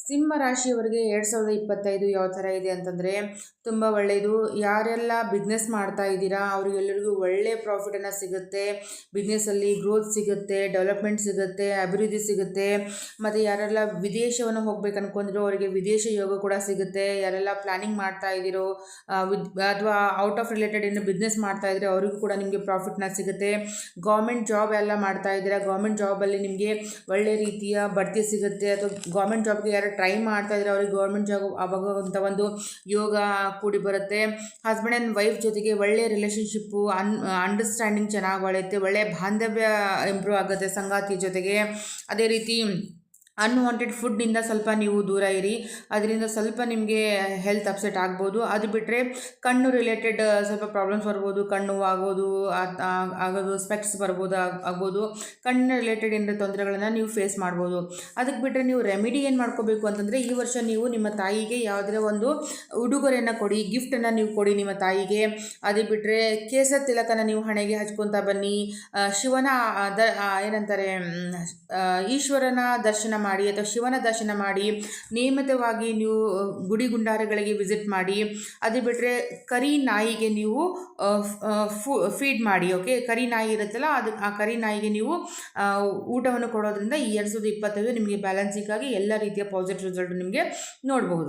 ಸಿಂಹ ರಾಶಿಯವರಿಗೆ 2025 ಯಾವ ಥರ ಇದೆ ಅಂತಂದರೆ ತುಂಬ ಒಳ್ಳೆಯದು. ಯಾರೆಲ್ಲ ಬಿಸ್ನೆಸ್ ಮಾಡ್ತಾ ಇದ್ದೀರಾ ಅವರಿಗೆಲ್ಲರಿಗೂ ಒಳ್ಳೆ ಪ್ರಾಫಿಟನ್ನು ಸಿಗುತ್ತೆ. ಬಿಸ್ನೆಸ್ಸಲ್ಲಿ ಗ್ರೋತ್ ಸಿಗುತ್ತೆ, ಡೆವಲಪ್ಮೆಂಟ್ ಸಿಗುತ್ತೆ, ಅಭಿವೃದ್ಧಿ ಸಿಗುತ್ತೆ. ಮತ್ತು ಯಾರೆಲ್ಲ ವಿದೇಶವನ್ನು ಹೋಗ್ಬೇಕು ಅನ್ಕೊಂಡಿರೋ ಅವರಿಗೆ ವಿದೇಶ ಯೋಗ ಕೂಡ ಸಿಗುತ್ತೆ. ಯಾರೆಲ್ಲ ಪ್ಲ್ಯಾನಿಂಗ್ ಮಾಡ್ತಾ ಇದ್ದೀರೋ ಅಥವಾ ಔಟ್ ಆಫ್ ರಿಲೇಟೆಡ್ ಏನು ಬಿಸ್ನೆಸ್ ಮಾಡ್ತಾ ಇದ್ರೆ ಅವರಿಗೂ ಕೂಡ ನಿಮಗೆ ಪ್ರಾಫಿಟ್ನ ಸಿಗುತ್ತೆ. ಗೌರ್ಮೆಂಟ್ ಜಾಬ್ ಎಲ್ಲ ಮಾಡ್ತಾ ಇದ್ದೀರಾ, ಗೌರ್ಮೆಂಟ್ ಜಾಬಲ್ಲಿ ನಿಮಗೆ ಒಳ್ಳೆ ರೀತಿಯ ಬಡ್ತಿ ಸಿಗುತ್ತೆ. ಅಥವಾ ಗೌರ್ಮೆಂಟ್ ಜಾಬ್ಗೆ ಯಾರು ಟ್ರೈ ಮಾಡ್ತಾ ಇದ್ರೆ ಅವ್ರಿಗೆ ಗೌರ್ಮೆಂಟ್ ಜಾಬ್ ಆಗುವಂಥ ಒಂದು ಯೋಗ ಕೂಡಿ ಬರುತ್ತೆ. ಹಸ್ಬೆಂಡ್ ಆ್ಯಂಡ್ ವೈಫ್ ಜೊತೆಗೆ ಒಳ್ಳೆ ರಿಲೇಷನ್ಶಿಪ್ಪು, ಅಂಡರ್ಸ್ಟ್ಯಾಂಡಿಂಗ್ ಚೆನ್ನಾಗಿ ಒಳ್ಳೆಯುತ್ತೆ. ಒಳ್ಳೆಯ ಬಾಂಧವ್ಯ ಇಂಪ್ರೂವ್ ಆಗುತ್ತೆ ಸಂಗಾತಿ ಜೊತೆಗೆ. ಅದೇ ರೀತಿ ಅನ್ವಾಂಟೆಡ್ ಫುಡ್ನಿಂದ ಸ್ವಲ್ಪ ನೀವು ದೂರ ಇರಿ, ಅದರಿಂದ ಸ್ವಲ್ಪ ನಿಮಗೆ ಹೆಲ್ತ್ ಅಪ್ಸೆಟ್ ಆಗ್ಬೋದು. ಅದು ಬಿಟ್ಟರೆ ಕಣ್ಣು ರಿಲೇಟೆಡ್ ಸ್ವಲ್ಪ ಪ್ರಾಬ್ಲಮ್ಸ್ ಬರ್ಬೋದು, ಕಣ್ಣು ಆಗೋದು, ಸ್ಪೆಕ್ಸ್ ಆಗ್ಬೋದು. ಕಣ್ಣು ರಿಲೇಟೆಡ್ ಏನಾರ ತೊಂದರೆಗಳನ್ನು ನೀವು ಫೇಸ್ ಮಾಡ್ಬೋದು. ಅದಕ್ಕೆ ಬಿಟ್ಟರೆ ನೀವು ರೆಮಿಡಿ ಏನು ಮಾಡ್ಕೋಬೇಕು ಅಂತಂದರೆ, ಈ ವರ್ಷ ನೀವು ನಿಮ್ಮ ತಾಯಿಗೆ ಯಾವುದೇ ಒಂದು ಉಡುಗೊರೆಯನ್ನು ಕೊಡಿ, ಗಿಫ್ಟನ್ನು ನೀವು ಕೊಡಿ ನಿಮ್ಮ ತಾಯಿಗೆ. ಅದು ಬಿಟ್ಟರೆ ಕೇಸರ ತಿಲಕನ ನೀವು ಹಣೆಗೆ ಹಚ್ಕೊತಾ ಬನ್ನಿ. ಶಿವನ ಏನಂತಾರೆ ಈಶ್ವರನ ದರ್ಶನ ಮಾಡಿ ಅಥವಾ ಶಿವನ ದರ್ಶನ ಮಾಡಿ. ನಿಯಮಿತವಾಗಿ ನೀವು ಗುಡಿ ಗುಂಡಾರಗಳಿಗೆ ವಿಸಿಟ್ ಮಾಡಿ. ಅದು ಬಿಟ್ಟರೆ ಕರಿ ನಾಯಿಗೆ ನೀವು ಫೀಡ್ ಮಾಡಿ. ಓಕೆ, ಕರಿ ನಾಯಿ ಇರುತ್ತಲ್ಲ, ಆ ಕರಿ ನಾಯಿಗೆ ನೀವು ಊಟವನ್ನು ಕೊಡೋದ್ರಿಂದ ಈ 2025 ನಿಮಗೆ ಬ್ಯಾಲೆನ್ಸಿಂಗ್ ಆಗಿ ಎಲ್ಲ ರೀತಿಯ ಪಾಸಿಟಿವ್ ರಿಸಲ್ಟ್ ನಿಮಗೆ ನೋಡಬಹುದು.